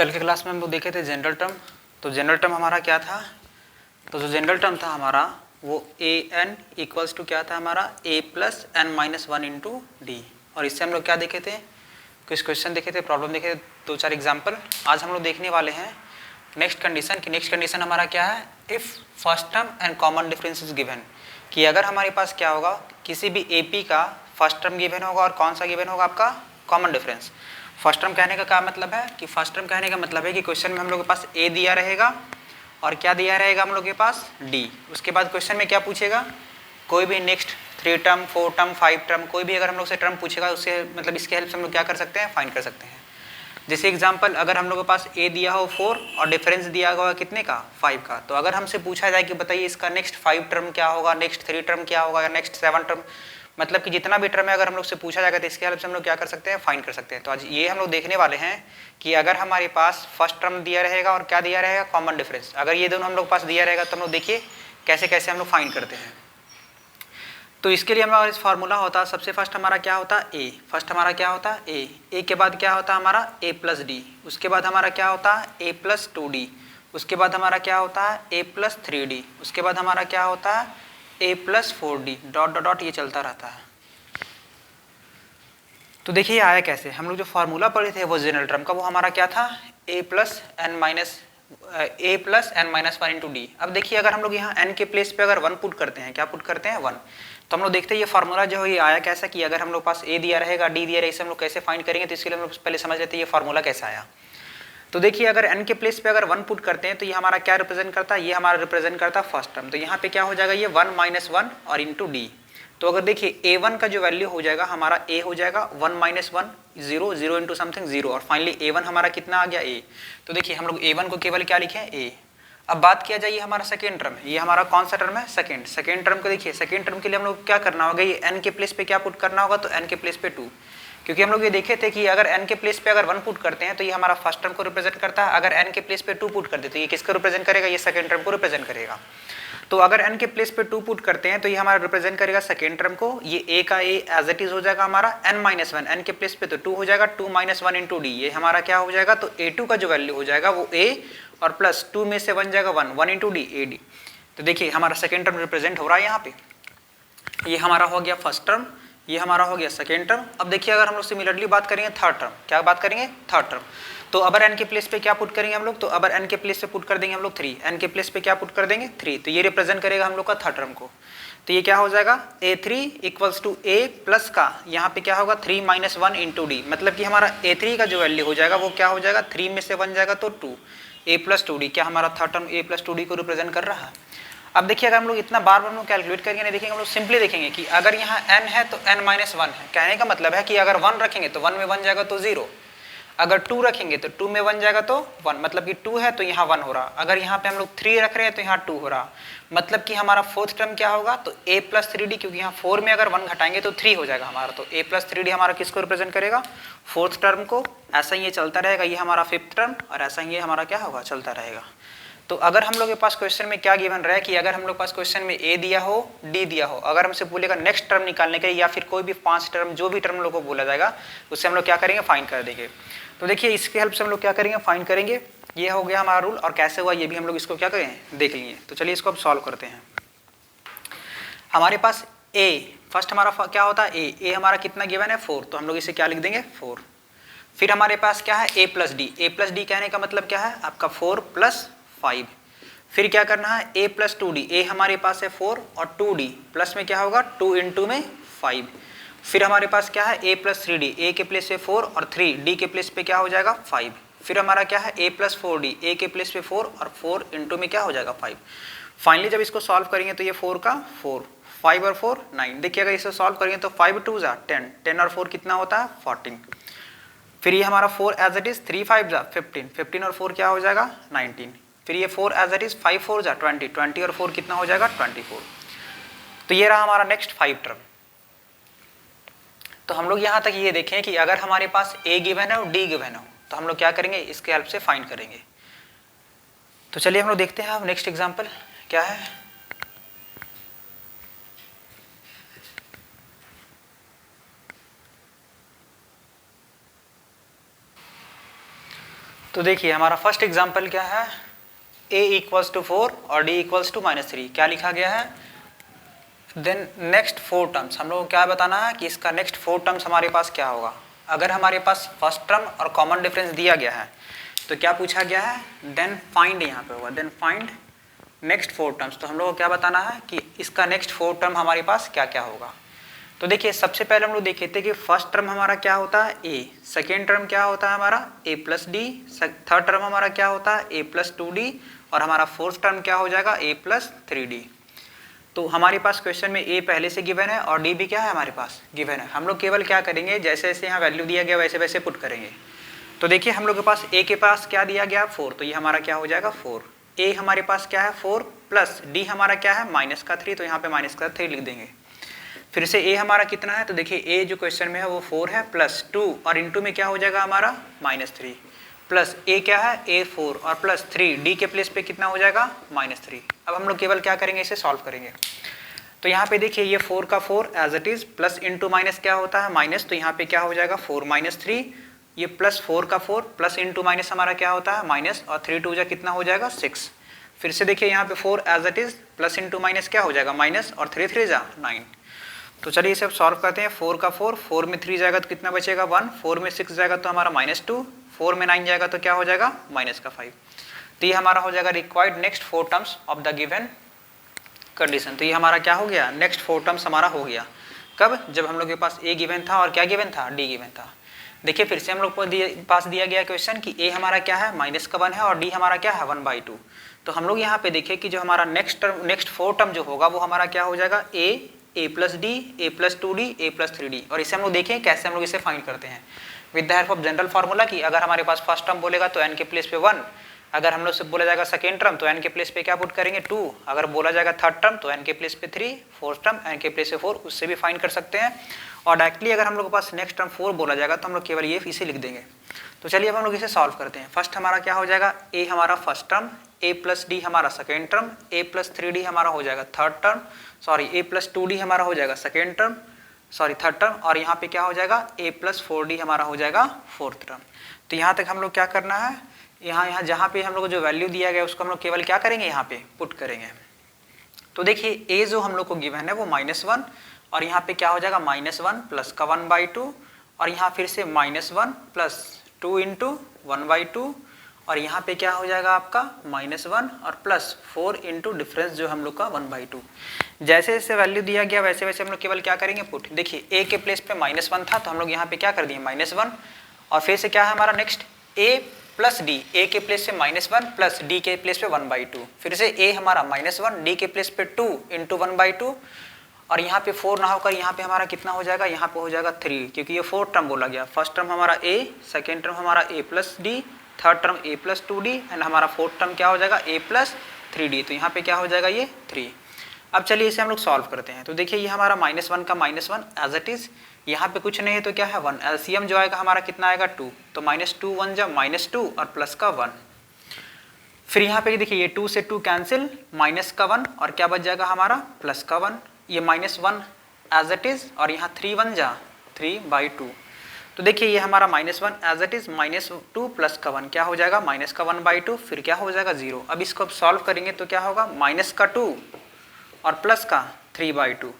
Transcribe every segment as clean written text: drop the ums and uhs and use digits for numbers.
कल के क्लास में हम लोग देखे थे जनरल टर्म। तो जनरल टर्म हमारा क्या था, तो जो जनरल टर्म था हमारा वो ए एन इक्वल्स टू क्या था हमारा a plus n minus one into d. और इससे हम लोग क्या देखे थे, कुछ क्वेश्चन देखे थे, प्रॉब्लम देखे थे, दो चार एग्जाम्पल। आज हम लोग देखने वाले हैं नेक्स्ट कंडीशन की। नेक्स्ट कंडीशन हमारा क्या है, if first term and common difference is given, कि अगर हमारे पास क्या होगा, किसी भी एपी का फर्स्ट टर्म गिवन होगा और कौन सा गिवन होगा आपका कॉमन डिफरेंस। फर्स्ट टर्म कहने का क्या मतलब है कि फर्स्ट टर्म कहने का मतलब है कि क्वेश्चन में हम लोग के पास ए दिया रहेगा और क्या दिया रहेगा हम लोग के पास डी। उसके बाद क्वेश्चन में क्या पूछेगा, कोई भी नेक्स्ट 3 टर्म 4 टर्म 5 टर्म कोई भी अगर हम लोग से टर्म पूछेगा उससे मतलब इसके हेल्प से हम लोग क्या कर सकते हैं, फाइंड कर सकते हैं। जैसे एग्जांपल अगर हम लोग के पास ए दिया हो 4 और डिफरेंस दिया हुआ कितने का 5 का, तो अगर हमसे पूछा जाए कि बताइए इसका नेक्स्ट 5 टर्म क्या होगा, नेक्स्ट 3 टर्म क्या होगा या नेक्स्ट 7 टर्म, मतलब कि जितना भी टर्म है अगर हम लोग से पूछा जाएगा तो इसके हेल्प से हम लोग क्या कर सकते हैं, फाइंड कर सकते हैं। तो आज ये हम लोग देखने वाले हैं कि अगर हमारे पास फर्स्ट टर्म दिया रहेगा और क्या दिया रहेगा कॉमन डिफरेंस, अगर ये दोनों हम लोग पास दिया रहेगा तो हम लोग देखिए कैसे कैसे हम लोग फाइंड करते हैं। तो इसके लिए हमारा फार्मूला होता है, सबसे फर्स्ट हमारा क्या होता है ए, फर्स्ट हमारा क्या होता है ए के बाद क्या होता है हमारा ए प्लस डी, उसके बाद हमारा क्या होता है ए प्लस 2d, उसके बाद हमारा क्या होता है ए प्लस 3d, उसके बाद हमारा क्या होता है a plus 4d, dot dot dot ये चलता रहता है। तो देखिए आया कैसे, हम लोग जो फार्मूला पढ़े थे वो जनरल टर्म का, वो हमारा क्या था a plus n minus one into d. अब देखिए अगर हम लोग यहाँ n के प्लेस पे अगर 1 पुट करते हैं, क्या पुट करते हैं 1, तो हम लोग देखते हैं ये फार्मूला जो है ये आया कैसा, कि अगर हम लोग पास a दिया रहेगा डी दिया रहेगा, इसे हम लोग कैसे फाइंड करेंगे। तो इसके लिए हम लोग पहले समझ लेते हैं ये फार्मूला कैसा आया। तो देखिए अगर n के प्लेस पे अगर 1 पुट करते हैं तो ये हमारा क्या रिप्रेजेंट करता है, ये हमारा रिप्रेजेंट करता है फर्स्ट टर्म। तो यहाँ पे क्या हो जाएगा ये 1 माइनस 1 और इंटू डी। तो अगर देखिए a1 का जो वैल्यू हो जाएगा हमारा a हो जाएगा 1 माइनस 1 0 0 इंटू समथिंग 0 और फाइनली a1 हमारा कितना आ गया a। तो देखिए हम लोग a1 को केवल क्या लिखे हैं a। अब बात किया जाए ये हमारा सेकेंड टर्म है, ये हमारा कौन सा टर्म है सेकेंड टर्म को देखिए, सेकेंड टर्म के लिए हम लोग क्या करना होगा, ये n के प्लेस पे क्या पुट करना होगा, तो n के प्लेस पे 2, क्योंकि हम लोग ये देखे थे कि अगर n के प्लेस पे अगर 1 पुट करते हैं तो ये हमारा फर्स्ट टर्म को रिप्रेजेंट करता है, अगर n के प्लेस पे 2 पुट कर देते तो ये किसको रिप्रेजेंट करेगा, ये सेकेंड टर्म को रिप्रेजेंट करेगा। तो अगर n के प्लेस पे 2 पुट करते हैं तो ये हमारा रिप्रेजेंट करेगा सेकेंड टर्म को, ये a का a एज इट इज हो जाएगा हमारा n माइनस 1, n के प्लेस पे तो 2 हो जाएगा 2 माइनस 1 इंटू डी, ये हमारा क्या हो जाएगा, तो a2 का जो वैल्यू हो जाएगा वो a और प्लस 2 में से 1 जाएगा 1 इंटू डी ए डी। तो देखिए हमारा सेकेंड टर्म रिप्रेजेंट हो रहा है यहाँ पे, ये हमारा हो गया फर्स्ट टर्म, ये हमारा हो गया सेकेंड टर्म। अब देखिए अगर हम लोग सिमिलरली बात करेंगे थर्ड टर्म, क्या बात करेंगे थर्ड टर्म, तो अगर n के प्लेस पे क्या पुट करेंगे हम लोग, तो अगर n के प्लेस पे पुट कर देंगे हम लोग 3, n के प्लेस पे क्या पुट कर देंगे 3, तो ये रिप्रेजेंट करेगा हम लोग का थर्ड टर्म को। तो ये क्या हो जाएगा a3 equals to a plus का यहाँ पे क्या होगा 3 माइनस 1 इंटू डी, मतलब कि हमारा a3 का जो वैल्यू हो जाएगा वो क्या हो जाएगा 3 में से 1 जाएगा तो 2 a प्लस 2d, क्या हमारा third term a plus 2d को रिप्रेजेंट कर रहा है। अब देखिए अगर हम लोग इतना बार बार हम लोग कैलकुलेट करके नहीं देखेंगे, हम लोग सिंपली देखेंगे कि अगर यहाँ n है तो n माइनस 1 है, कहने का मतलब है कि अगर 1 रखेंगे तो 1 में 1 जाएगा तो 0, अगर 2 रखेंगे तो 2 में 1 जाएगा तो 1, मतलब कि 2 है तो यहाँ 1 हो रहा, अगर यहाँ पे हम लोग 3 रख रहे हैं तो यहाँ 2 हो रहा, मतलब कि हमारा फोर्थ टर्म क्या होगा, तो a प्लस 3d, क्योंकि यहाँ 4 में अगर 1 घटाएंगे तो 3 हो जाएगा हमारा, तो a प्लस 3d हमारा किसको रिप्रेजेंट करेगा, फोर्थ टर्म को। ऐसा ही ये चलता रहेगा, ये हमारा फिफ्थ टर्म और ऐसा ही ये हमारा क्या होगा चलता रहेगा। तो अगर हम लोग के पास क्वेश्चन में क्या गिवन रहा है कि अगर हम लोग पास क्वेश्चन में a दिया हो d दिया हो, अगर हमसे बोलेगा नेक्स्ट टर्म निकालने के लिए या फिर कोई भी 5 टर्म जो भी टर्म लोग को बोला जाएगा उससे हम लोग क्या करेंगे फाइंड कर देंगे। तो देखिए इसके हेल्प से हम लोग क्या करेंगे फाइंड करेंगे, ये हो गया हमारा रूल और कैसे हुआ ये भी हम लोग इसको क्या करें देख लिए। तो चलिए इसको अब सॉल्व करते हैं। हमारे पास a फर्स्ट हमारा क्या होता है a हमारा कितना गिवन है 4, तो हम लोग इसे क्या लिख देंगे 4। फिर हमारे पास क्या है a प्लस डी कहने का मतलब क्या है आपका 4 प्लस 5। फिर क्या करना है a प्लस 2d, a हमारे पास है 4 और 2d प्लस में क्या होगा 2 इंटू में 5। फिर हमारे पास क्या है a प्लस 3d, a के प्लेस पे 4 और 3 d के प्लेस पे क्या हो जाएगा 5। फिर हमारा क्या है a प्लस 4d, a के प्लेस पे 4 और 4 इंटू में क्या हो जाएगा 5। फाइनली जब इसको सॉल्व करेंगे तो ये 4 का 4, 5 और 4 9। देखिए अगर इसे सॉल्व करेंगे तो 5 2 जा 10, 10 और 4 कितना होता है 14। फिर ये हमारा 4 एज इट इज 3 5 जा 15, 15 और 4 क्या हो जाएगा 19। फिर ये 4 एज इट इज 5 4 जा 20, 20 और 4 कितना हो जाएगा 24। तो ये रहा हमारा नेक्स्ट 5 टर्म। तो हम लोग यहाँ तक ये देखें कि अगर हमारे पास a गिवन है और d गिवन हो तो हम लोग क्या करेंगे इसके हेल्प से फाइंड करेंगे। तो चलिए हम लोग देखते हैं अब नेक्स्ट एग्जाम्पल क्या है। तो देखिए हमारा फर्स्ट एग्जाम्पल क्या है, a इक्वल्स टू 4 और d इक्वल्स टू -3 क्या लिखा गया है। देन नेक्स्ट 4 टर्म्स हम लोग को क्या बताना है कि इसका नेक्स्ट 4 टर्म्स हमारे पास क्या होगा। अगर हमारे पास फर्स्ट टर्म और कॉमन डिफरेंस दिया गया है तो क्या पूछा गया है, देन फाइंड यहाँ पे होगा, देन फाइंड नेक्स्ट 4 टर्म्स। तो हम लोग को क्या बताना है कि इसका नेक्स्ट 4 टर्म हमारे पास क्या क्या होगा। तो देखिए सबसे पहले हम लोग देखे थे कि फर्स्ट टर्म हमारा क्या होता है a, सेकेंड टर्म क्या होता है हमारा a plus D, third term हमारा क्या होता है a प्लस 2d और हमारा फोर्थ टर्म क्या हो जाएगा a प्लस 3d। तो हमारे पास क्वेश्चन में a पहले से गिवन है और d भी क्या है हमारे पास गिवन है। हम लोग केवल क्या करेंगे, जैसे जैसे यहाँ वैल्यू दिया गया वैसे वैसे पुट करेंगे। तो देखिए हम लोग के पास a के पास क्या दिया गया 4, तो ये हमारा क्या हो जाएगा 4। a हमारे पास क्या है 4 प्लस d हमारा क्या है -3, तो यहाँ पे -3 लिख देंगे। फिर से a हमारा कितना है, तो देखिए a जो क्वेश्चन में है वो 4 है प्लस 2 और इनटू में क्या हो जाएगा हमारा -3 प्लस a क्या है a 4 और प्लस 3 d के प्लेस पे कितना हो जाएगा -3। अब हम लोग केवल क्या करेंगे, इसे सॉल्व करेंगे। तो यहाँ पे देखिए ये 4 का 4 as it is plus into minus क्या होता है माइनस, तो यहाँ पे क्या हो जाएगा 4 -3, ये प्लस 4 का 4 प्लस इंटू माइनस हमारा क्या होता है माइनस और 3 2 जा कितना हो जाएगा 6। फिर से देखिए यहाँ पे 4 as it is plus into minus क्या हो जाएगा माइनस और 3 3 जा 9। तो चलिए इसे अब सॉल्व करते हैं। 4 का 4, 4 में 3 जाएगा तो कितना बचेगा 1, 4 में 6 जाएगा तो हमारा -2, 4 में 9 जाएगा तो क्या हो जाएगा -5। तो ये हमारा हो जाएगा required next 4 terms of the given condition. तो ये हमारा क्या हो गया, नेक्स्ट 4 टर्म्स हमारा हो गया। कब, जब हम लोग के पास a गिवन था और क्या गिवन था d गिवन था। देखिए फिर से हम लोग को पास दिया गया क्वेश्चन कि a हमारा क्या है -1 है और d हमारा क्या है 1/2। तो हम लोग यहाँ पे देखिए कि जो हमारा नेक्स्ट 4 टर्म जो होगा वो हमारा क्या हो जाएगा a plus D, a plus 2d, a plus 3d। और इसे हम लोग देखें कैसे हम लोग इसे फाइंड करते हैं with the help of general formula की अगर हमारे पास फर्स्ट टर्म बोलेगा तो n के प्लेस पे 1, अगर हम लोग से बोला जाएगा सेकेंड टर्म तो n के प्लेस पे क्या पुट करेंगे 2, अगर बोला जाएगा थर्ड टर्म तो n के प्लेस पे 3, फोर्थ टर्म n के प्लेस पे 4, उससे भी फाइंड कर सकते हैं। और डायरेक्टली अगर हम लोग के पास नेक्स्ट टर्म 4 बोला जाएगा तो हम लोग केवल ये इसे लिख देंगे। तो चलिए अब हम लोग इसे सॉल्व करते हैं। फर्स्ट हमारा क्या हो जाएगा a हमारा first term, a plus d हमारा second term, a plus 3d हमारा हो जाएगा third term, sorry a plus 2d हमारा हो जाएगा second term, sorry third term, और यहाँ पे क्या हो जाएगा a प्लस 4d हमारा हो जाएगा फोर्थ टर्म। तो यहाँ तक हम लोग क्या करना है, यहाँ जहाँ पे हम लोग को जो वैल्यू दिया गया उसको हम लोग केवल क्या करेंगे यहाँ पे पुट करेंगे। तो देखिए a जो हम लोग को गिवन है वो -1 और यहाँ पे क्या हो जाएगा -1 प्लस का 1/2 और यहाँ फिर से -1 प्लस 2 इंटू 1/2 और यहाँ पे क्या हो जाएगा आपका -1 और प्लस 4 इंटू डिफरेंस जो हम लोग का 1/2। जैसे जैसे वैल्यू दिया गया वैसे वैसे हम लोग केवल क्या करेंगे पुट। देखिए a के प्लेस पे -1 था तो हम लोग यहाँ पे क्या कर दिए -1 और फिर से क्या है हमारा next a plus D, a के प्लेस पे -1 प्लस d के प्लेस पे 1/2, फिर से a हमारा -1 d के प्लेस पे 2 इंटू 1/2 और यहाँ पे 4 ना होकर यहाँ पे हमारा कितना हो जाएगा, यहाँ पे हो जाएगा 3 क्योंकि ये 4 टर्म बोला गया। फर्स्ट टर्म हमारा a, सेकेंड टर्म हमारा a plus D, third term a plus 2d and हमारा फोर्थ टर्म क्या हो जाएगा a प्लस 3d। तो यहाँ पे क्या हो जाएगा ये 3। अब चलिए इसे हम लोग सॉल्व करते हैं। तो देखिए ये हमारा -1 का -1 एज इट इज, यहाँ पे कुछ नहीं है तो क्या है 1, एलसीएम जो आएगा हमारा कितना आएगा 2, तो -2 1 जब -2 और प्लस का 1। फिर यहाँ पे देखिए ये 2 से 2 कैंसिल, माइनस का 1 और क्या बच जाएगा हमारा प्लस का 1, ये -1 एज इट इज और यहाँ 3 1 जा 3/2। तो देखिए ये हमारा -1 एज इट इज, -2 प्लस का 1 क्या हो जाएगा माइनस का 1/2, फिर क्या हो जाएगा 0। अब इसको सॉल्व करेंगे तो क्या होगा माइनस का 2 और प्लस का 3/2।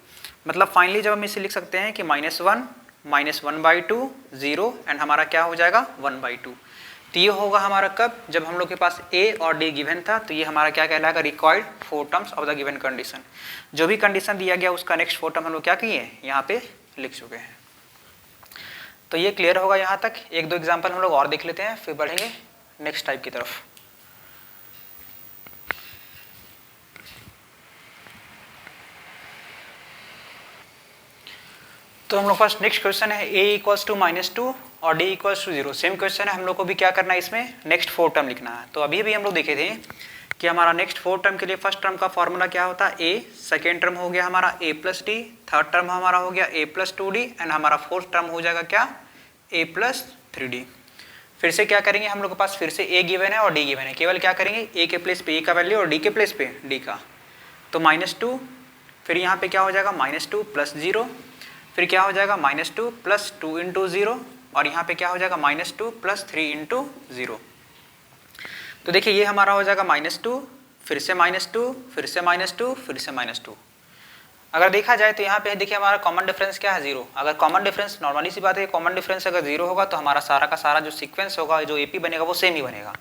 मतलब फाइनली जब हम इसे लिख सकते हैं कि -1 -1/2 0 एंड हमारा क्या हो जाएगा 1/2। तो ये होगा हमारा कब, जब हम लोग के पास a और d गिवन था। तो ये हमारा क्या कहलाएगा required 4 terms of the given condition. जो भी कंडीशन दिया गया उसका नेक्स्ट 4 टर्म हम लोग क्या किए यहाँ पे लिख चुके हैं। तो ये क्लियर होगा यहाँ तक। एक दो एग्जाम्पल हम लोग और देख लेते हैं फिर बढ़ेंगे नेक्स्ट टाइप की तरफ। तो हम लोग पास नेक्स्ट क्वेश्चन है a इक्वल्स टू -2 और d equals to 0। Same question है, हम लोग को भी क्या करना है इसमें नेक्स्ट 4 टर्म लिखना है। तो अभी भी हम लोग देखे थे कि हमारा नेक्स्ट 4 टर्म के लिए फर्स्ट टर्म का फॉर्मूला क्या होता है a, सेकेंड टर्म हो गया हमारा a plus D, third term हमारा हो गया a प्लस 2d एंड हमारा फोर्थ टर्म हो जाएगा क्या a प्लस 3d। फिर से क्या करेंगे, हम लोग के पास फिर से a गिवन है और d गिवन है, केवल क्या करेंगे a के प्लेस पे a का वैल्यू और d के प्लेस पे d का। तो -2 फिर यहाँ पे क्या हो जाएगा -2 प्लस 0, फिर क्या हो जाएगा -2 प्लस 2 इंटू 0 और यहाँ पे क्या हो जाएगा -2 प्लस 3 इंटू 0। तो देखिए ये हमारा हो जाएगा -2, फिर से -2, फिर से -2, फिर से -2। अगर देखा जाए तो यहाँ पे देखिए हमारा कॉमन डिफरेंस क्या है 0। अगर कॉमन डिफरेंस, नॉर्मली सी बात है, कॉमन डिफरेंस अगर 0 होगा तो हमारा सारा का सारा जो सीक्वेंस होगा, जो एपी बनेगा वो सेम ही बनेगा।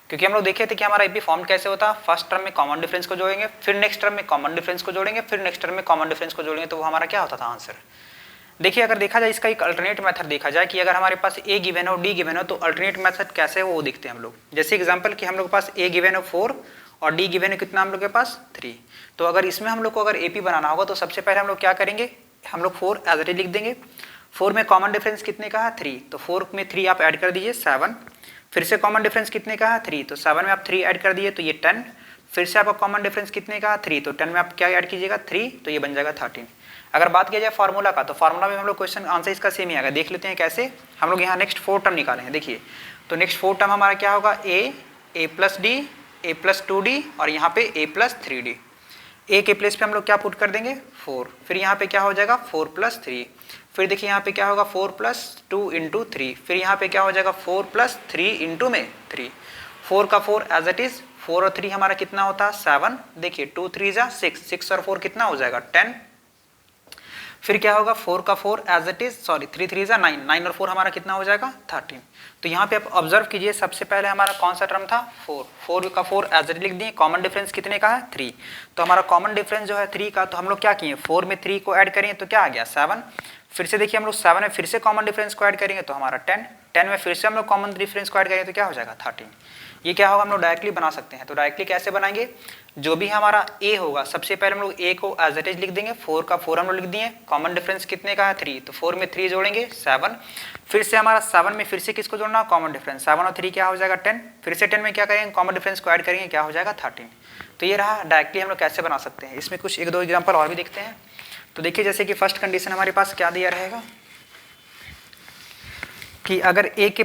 क्योंकि हम लोग देखे थे कि हमारा एपी फॉर्म कैसे होता है, फर्स्ट टर्म में कॉमन डिफरेंस को जोड़ेंगे, फिर नेक्स्ट टर्म में कॉमन डिफरेंस को जोड़ेंगे, फिर नेक्स्ट टर्म में कॉमन डिफरेंस को जोड़ेंगे, तो वो हमारा क्या होता था आंसर। देखिए अगर देखा जाए इसका एक अल्टरनेट मेथड देखा जाए कि अगर हमारे पास ए गिवन हो, डी गिवन हो, तो अल्टरनेट मेथड कैसे है वो देखते हैं हम लोग। जैसे एग्जांपल कि हम लोग के पास ए गिवन हो 4 और डी गिवन है कितना हम लोग के पास 3। तो अगर इसमें हम लोग को अगर एपी बनाना होगा तो सबसे पहले हम लोग क्या करेंगे, हम लोग 4 एज इट इज लिख देंगे। 4 में कॉमन डिफरेंस कितने का है 3, तो 4 में 3 आप ऐड कर दीजिए 7। फिर से कॉमन डिफरेंस कितने का है 3, तो 7 में आप 3 ऐड कर दिए तो ये 10। फिर से आपका कॉमन डिफरेंस कितने का 3, तो 10 में आप क्या ऐड कीजिएगा 3, तो ये बन जाएगा 13। अगर बात किया जाए फार्मूला का, तो फार्मूला में हम लोग क्वेश्चन आंसर इसका सेम ही आएगा। देख लेते हैं कैसे। हम लोग यहाँ नेक्स्ट 4 टर्म निकालेंगे। देखिए तो नेक्स्ट 4 टर्म हमारा क्या होगा, ए प्लस डी, ए प्लस 2d और यहाँ पे ए प्लस 3d। ए के प्लेस पे हम लोग क्या पुट कर देंगे 4, फिर यहाँ पे क्या हो जाएगा 4 प्लस 3। फिर देखिए यहाँ पे क्या होगा 4 प्लस 2 इंटू 3। फिर यहाँ पे क्या हो जाएगा 4 प्लस 3 इंटू में 3। 4 का 4 एज इट इज, 4 और 3 हमारा कितना होता है 7। देखिए 2 3 जा 6, 6 और 4 कितना हो जाएगा 10। फिर क्या होगा 4 का 4 एज इट इज, सॉरी 3 3 जा 9, 9 और 4 हमारा कितना हो जाएगा 13। तो यहाँ पे आप ऑब्जर्व कीजिए, सबसे पहले हमारा कौन सा टर्म था 4, 4 का 4 एज इट लिख दिए। कॉमन डिफरेंस कितने का है 3, तो हमारा कॉमन डिफरेंस जो है 3 का, तो हम लोग क्या किए 4 में 3 को ऐड करेंगे तो क्या आ गया 7। फिर से देखिए हम लोग 7 में फिर से कॉमन डिफरेंस को ऐड करेंगे तो हमारा 10, 10 में फिर से हम लोग कॉमन डिफरेंस को ऐड करेंगे तो क्या हो जाएगा 13। ये क्या होगा हम लोग डायरेक्टली बना सकते हैं। तो डायरेक्टली कैसे बनाएंगे, जो भी हमारा ए होगा सबसे पहले हम लोग ए को एज इट इज लिख देंगे। 4 का 4 हम लोग लिख दिए, कॉमन डिफरेंस कितने का है 3, तो 4 में 3 जोड़ेंगे 7। फिर से हमारा 7 में फिर से किसको जोड़ना कॉमन डिफरेंस, 7 और 3 क्या हो जाएगा 10। फिर से 10 में क्या करेंगे कॉमन डिफरेंस को ऐड करेंगे, क्या हो जाएगा 13। तो ये रहा डायरेक्टली हम लोग कैसे बना सकते हैं। इसमें कुछ 1-2 एग्जाम्पल और भी देखते हैं। तो देखिए जैसे कि फर्स्ट कंडीशन हमारे पास क्या दिया रहेगा कि अगर ए के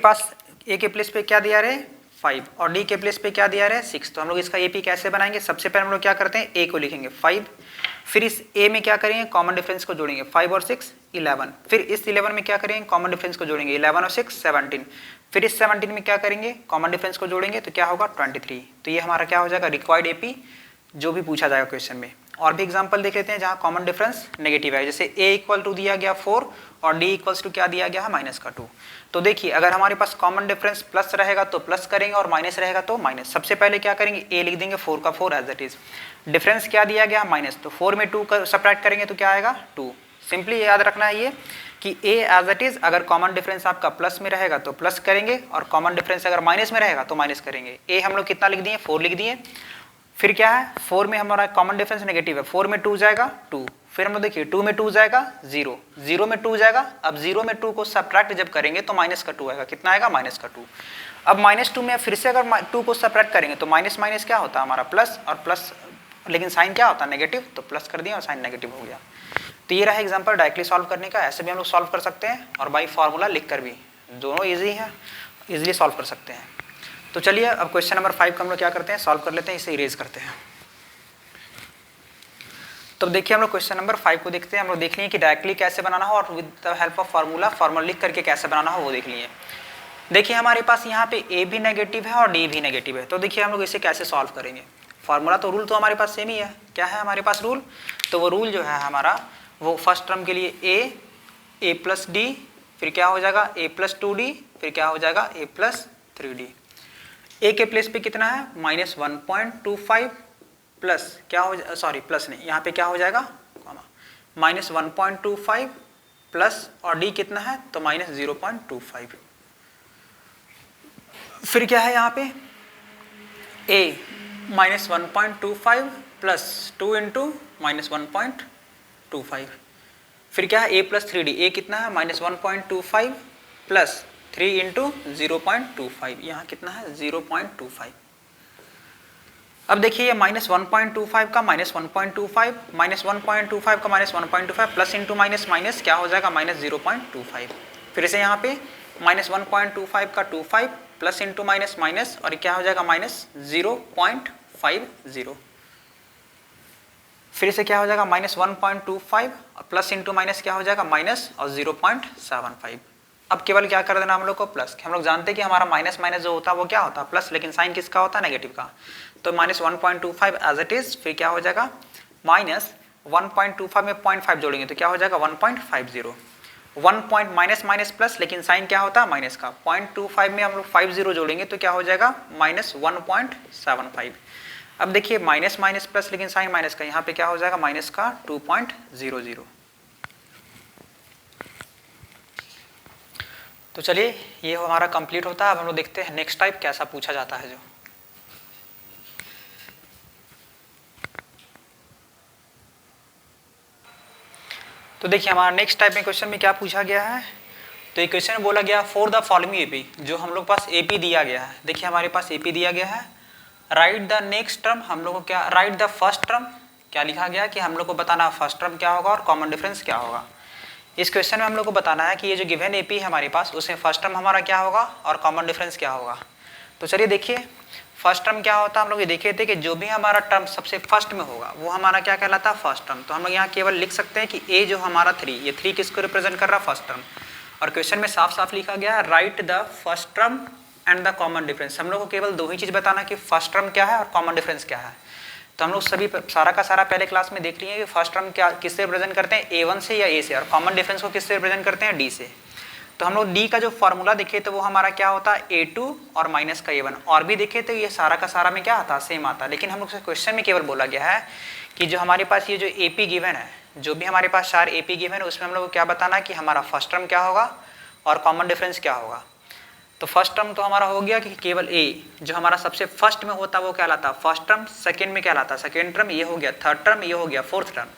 प्लेस पे क्या दिया रहे 5 और डी के प्लेस पे क्या दिया रहे 6, तो हम लोग इसका एपी कैसे बनाएंगे। सबसे पहले हम लोग क्या करते हैं, ए को लिखेंगे 5, फिर इस ए में क्या करेंगे कॉमन डिफरेंस को जोड़ेंगे 5 और 6 11, फिर इस 11 में क्या करेंगे कॉमन डिफरेंस को जोड़ेंगे 11 और 6 17, फिर इस 17 में क्या करेंगे कॉमन डिफरेंस को जोड़ेंगे तो क्या होगा 23। तो ये हमारा क्या हो जाएगा रिक्वायर्ड एपी जो भी पूछा जाएगा क्वेश्चन में। और भी एग्जांपल देख लेते हैं जहाँ कॉमन डिफरेंस नेगेटिव है। जैसे a इक्वल टू दिया गया 4 और d इक्वल्स टू क्या दिया गया है -2। तो देखिए अगर हमारे पास कॉमन डिफरेंस प्लस रहेगा तो प्लस करेंगे और माइनस रहेगा तो माइनस। सबसे पहले क्या करेंगे a लिख देंगे 4 का 4 एज इट इज, डिफरेंस क्या दिया गया माइनस, तो 4 में 2 का सब्ट्रैक्ट करेंगे तो क्या आएगा 2। सिंपली याद रखना है ये कि a एज इट इज अगर कॉमन डिफरेंस आपका प्लस में रहेगा तो प्लस करेंगे और कॉमन डिफरेंस अगर माइनस में रहेगा तो माइनस करेंगे। a हम लोग कितना लिख दिए 4 लिख दिए। फिर क्या है 4 में हमारा कॉमन डिफरेंस नेगेटिव है, 4 में 2 जाएगा 2, फिर हम लोग देखिए 2 में 2 जाएगा 0, 0 में 2 जाएगा। अब 0 में 2 को सब्ट्रैक्ट जब करेंगे तो माइनस का 2 आएगा, कितना आएगा -2। अब -2 में फिर से अगर 2 को सब्ट्रैक्ट करेंगे तो माइनस माइनस क्या होता है हमारा प्लस, और प्लस लेकिन साइन क्या होता है नेगेटिव, तो प्लस कर दिया और साइन नेगेटिव हो गया। तो ये रहा एग्जाम्पल डायरेक्टली सॉल्व करने का। ऐसे भी हम लोग सॉल्व कर सकते हैं और बाई फार्मूला लिख कर भी, दोनों ईजी है, ईजिली सॉल्व कर सकते हैं। तो चलिए अब क्वेश्चन नंबर 5 का हम लोग क्या करते हैं सॉल्व कर लेते हैं, इसे इरेज करते हैं। तो देखिए हम लोग क्वेश्चन नंबर 5 को देखते हैं। हम लोग देख लिए कि डायरेक्टली कैसे बनाना हो और with the help of formula लिख करके कैसे बनाना हो वो देख लिए। देखिए हमारे पास यहाँ पे a भी नेगेटिव है और d भी नेगेटिव है। तो देखिए हम लोग इसे कैसे सॉल्व करेंगे। फार्मूला तो रूल तो हमारे पास सेम ही है। क्या है हमारे पास रूल, तो वो रूल जो है हमारा वो फर्स्ट टर्म के लिए a प्लस डी, फिर क्या हो जाएगा a प्लस 2d, फिर क्या हो जाएगा a प्लस 3d। a के प्लेस पे कितना है -1.25 प्लस क्या हो सॉरी प्लस नहीं, यहाँ पे क्या हो जाएगा -1.25 प्लस और d कितना है तो -0.25। फिर क्या है यहाँ पे a -1.25 प्लस 2 इंटू -1.25, फिर क्या है a प्लस 3d, a कितना है -1.25 प्लस 3 इंटू 0.25, यहाँ कितना है 0.25। अब देखिए ये -1.25 का -1.25 -1.25 का -1.25 प्लस इंटू माइनस माइनस क्या हो जाएगा -0.25। फिर से यहाँ पे -1.25 का 25 प्लस इंटू माइनस माइनस और क्या हो जाएगा -0.50। फिर से क्या हो जाएगा -1.25 और प्लस इंटू माइनस क्या हो जाएगा माइनस और 0.75। अब केवल क्या कर देना हम लोग को प्लस, हम लोग जानते हैं कि हमारा माइनस माइनस जो होता है वो क्या होता है प्लस, लेकिन साइन किसका होता है नेगेटिव का। तो माइनस 1.25 एज इट इज, फिर क्या हो जाएगा माइनस 1.25 में 0.5 जोड़ेंगे तो क्या हो जाएगा 1.50, 1 पॉइंट माइनस माइनस प्लस, लेकिन साइन क्या होता है माइनस का। 0.25 में हम लोग 50 जोड़ेंगे तो क्या हो जाएगा माइनस 1.75। अब देखिए माइनस माइनस प्लस, लेकिन साइन माइनस का, यहाँ पे क्या हो जाएगा माइनस का 2.00। तो चलिए ये हमारा कंप्लीट होता है। अब हम लोग देखते हैं नेक्स्ट टाइप कैसा पूछा जाता है। जो तो देखिए हमारा नेक्स्ट टाइप में क्वेश्चन में क्या पूछा गया है। तो ये क्वेश्चन में बोला गया फॉर द फॉलोइंग एपी, जो हम लोग पास एपी दिया गया है। देखिए हमारे पास एपी दिया गया है, राइट द नेक्स्ट टर्म, हम लोग को क्या राइट द फर्स्ट टर्म, क्या लिखा गया कि हम लोग को बताना फर्स्ट टर्म क्या होगा और कॉमन डिफरेंस क्या होगा। इस क्वेश्चन में हम लोग को बताना है कि ये जो गिवन एपी है हमारे पास, उसमें फर्स्ट टर्म हमारा क्या होगा और कॉमन डिफरेंस क्या होगा। तो चलिए देखिए फर्स्ट टर्म क्या होता है, हम लोग ये देखे थे कि जो भी हमारा टर्म सबसे फर्स्ट में होगा वो हमारा क्या कहलाता है फर्स्ट टर्म। तो हम लोग यहाँ केवल लिख सकते हैं कि ए जो हमारा 3, ये 3 किसको रिप्रेजेंट कर रहा है फर्स्ट टर्म। और क्वेश्चन में साफ साफ लिखा गया है right the first term and the common difference. हम लोग को केवल दो ही चीज़ बताना कि फर्स्ट टर्म क्या है और कॉमन डिफरेंस क्या है। तो हम लोग सभी सारा का सारा पहले क्लास में देख लिए हैं कि फर्स्ट टर्म क्या किससे रिप्रेजेंट करते हैं A1 से या A से, और कॉमन डिफरेंस को किससे रिप्रेजेंट करते हैं D से। तो हम लोग D का जो फॉर्मूला देखे तो वो हमारा क्या होता है A2 और माइनस का A1, और भी देखे तो ये सारा का सारा में क्या आता है सेम आता है। लेकिन हम लोग से क्वेश्चन में केवल बोला गया है कि जो हमारे पास ये जो AP गिवन है, जो भी हमारे पास 4 AP गिवन है उसमें हम लोग को क्या बताना कि हमारा फर्स्ट टर्म क्या होगा और कॉमन डिफरेंस क्या होगा। तो फर्स्ट टर्म तो हमारा हो गया कि केवल ए जो हमारा सबसे फर्स्ट में होता है वो क्या लाता है फर्स्ट टर्म, सेकंड में क्या लाता है सेकंड टर्म, ये हो गया थर्ड टर्म, ये हो गया फोर्थ टर्म।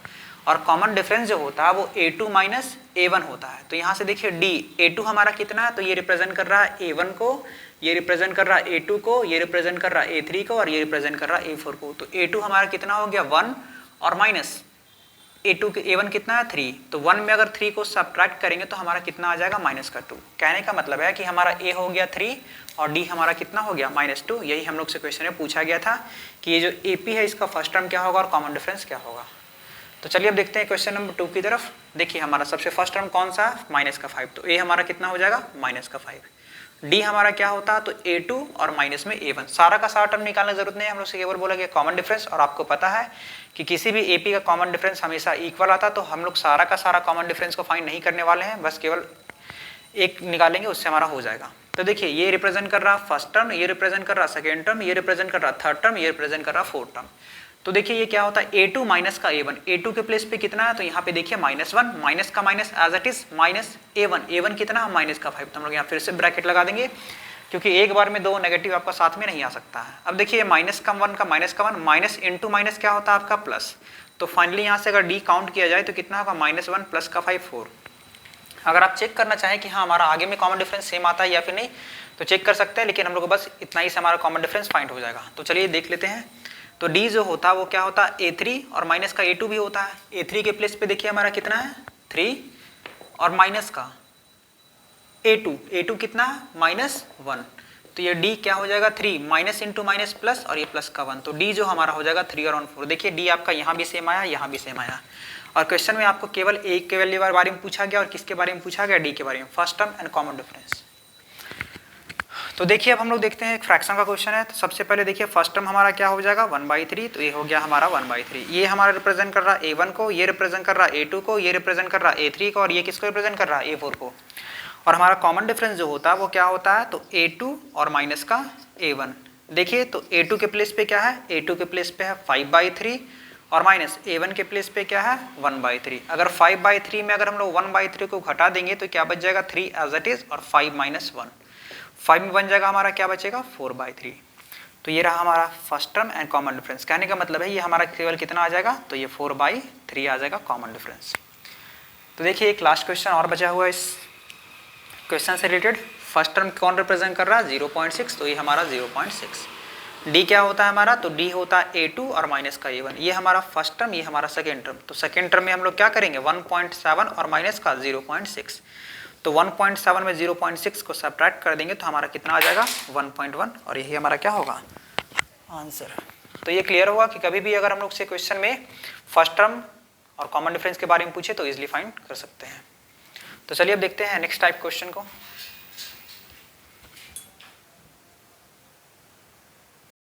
और कॉमन डिफरेंस जो होता है वो A2 माइनस A1 होता है। तो यहाँ से देखिए D A2 हमारा कितना है, तो ये रिप्रेजेंट कर रहा है A1 को, ये रिप्रेजेंट कर रहा है A2 को, ये रिप्रेजेंट कर रहा है A3 को, और ये रिप्रेजेंट कर रहा है A4 को। तो A2 हमारा कितना हो गया 1, और माइनस A2 के A1 कितना है 3। तो 1 में अगर 3 को सब्ट्रैक्ट करेंगे तो हमारा कितना आ जाएगा माइनस का 2। कहने का मतलब है कि हमारा A हो गया 3 और D हमारा कितना हो गया -2। यही हम लोग से क्वेश्चन में पूछा गया था कि ये जो AP है इसका फर्स्ट टर्म क्या होगा और कॉमन डिफरेंस क्या होगा। तो चलिए अब देखते हैं क्वेश्चन नंबर 2 की तरफ। देखिए हमारा सबसे फर्स्ट टर्म कौन सा है -5, तो A हमारा कितना हो जाएगा -5। D हमारा क्या होता है तो A2 और माइनस में A1। सारा का सारा टर्म निकालने की जरूरत नहीं है, हम लोग से केवल बोला गया कॉमन डिफरेंस। और आपको पता है कि किसी भी AP का कॉमन डिफरेंस हमेशा इक्वल आता है, तो हम लोग सारा का सारा कॉमन डिफरेंस को फाइंड नहीं करने वाले हैं, बस केवल एक निकालेंगे उससे हमारा हो जाएगा। तो देखिए ये रिप्रेजेंट कर रहा फर्स्ट टर्म, ये रिप्रेजेंट कर रहा सेकेंड टर्म, ये रिप्रेजेंट कर रहा थर्ड टर्म, ये रिप्रेजेंट कर रहा फोर्थ टर्म। तो देखिए ये क्या होता है A2 माइनस का A1, A2 के प्लेस पे कितना है तो यहाँ पे देखिए -1, माइनस का minus as it is minus A1, A1 कितना है -5। तो हम लोग यहाँ फिर से ब्रैकेट लगा देंगे क्योंकि एक बार में दो नेगेटिव आपका साथ में नहीं आ सकता है। अब देखिए माइनस का 1 का माइनस इंटू माइनस क्या होता है आपका प्लस। तो फाइनली यहाँ से अगर D काउंट किया जाए तो कितना होगा -1 प्लस का 5 4। अगर आप चेक करना चाहें कि हाँ हमारा आगे में कॉमन डिफरेंस सेम आता है या फिर नहीं तो चेक कर सकते हैं, लेकिन हम लोग को बस इतना ही से हमारा कॉमन डिफरेंस फाइंड हो जाएगा। तो चलिए देख लेते हैं। तो D जो होता है वो क्या होता है A3 और माइनस का A2 भी होता है। A3 के प्लेस पे देखिए हमारा कितना है 3 और माइनस का A2 कितना है -1। तो ये D क्या हो जाएगा 3 माइनस इंटू माइनस प्लस और ये प्लस का 1। तो D जो हमारा हो जाएगा 3 और 1 4। देखिए D आपका यहाँ भी सेम आया, यहाँ भी सेम आया। और क्वेश्चन में आपको केवल एक के वैल्यू के बारे में पूछा गया और किसके बारे में पूछा गया D के बारे में, first term and common difference. तो देखिए अब हम लोग देखते हैं एक फ्रैक्शन का क्वेश्चन है। तो सबसे पहले देखिए फर्स्ट टर्म हमारा क्या हो जाएगा 1/3। तो ये हो गया हमारा 1/3। ये हमारा रिप्रेजेंट कर रहा है A1 को, ये रिप्रेजेंट कर रहा है A2 को, ये रिप्रेजेंट कर रहा है A3 को, और ये किसको रिप्रेजेंट कर रहा है A4 को। और हमारा कॉमन डिफरेंस जो होता है वो क्या होता है तो A2 और माइनस का A1। देखिए तो A2 के प्लेस पे क्या है, A2 के प्लेस पे है 5/3 और माइनस A1 के प्लेस पे क्या है 1/3। अगर 5/3 में अगर हम लोग 1/3 को घटा देंगे तो क्या बच जाएगा 3 एज इट इज, और 5 - 1 5 में बन जाएगा हमारा क्या बचेगा 4/3। तो ये रहा हमारा first term and common difference. कहने का मतलब है ये हमारा केवल कितना आ जाएगा तो ये 4/3 आ जाएगा कॉमन डिफरेंस। तो देखिए एक लास्ट क्वेश्चन और बचा हुआ है इस क्वेश्चन से रिलेटेड। फर्स्ट टर्म कौन रिप्रेजेंट कर रहा है 0.6, तो ये हमारा 0.6। D क्या होता है हमारा तो D होता है A2 और माइनस का A1। ये हमारा फर्स्ट टर्म, ये हमारा सेकेंड टर्म। तो सेकेंड टर्म में हम लोग क्या करेंगे 1.7 और माइनस का 0.6। तो 1.7 में 0.6 को सब्ट्रैक्ट कर देंगे तो हमारा कितना आ जाएगा 1.1, और यही हमारा क्या होगा आंसर। तो ये क्लियर होगा कि कभी भी अगर हम लोग से क्वेश्चन में फर्स्ट टर्म और कॉमन डिफरेंस के बारे में पूछे तो इजीली फाइंड कर सकते हैं। तो चलिए अब देखते हैं नेक्स्ट टाइप क्वेश्चन को।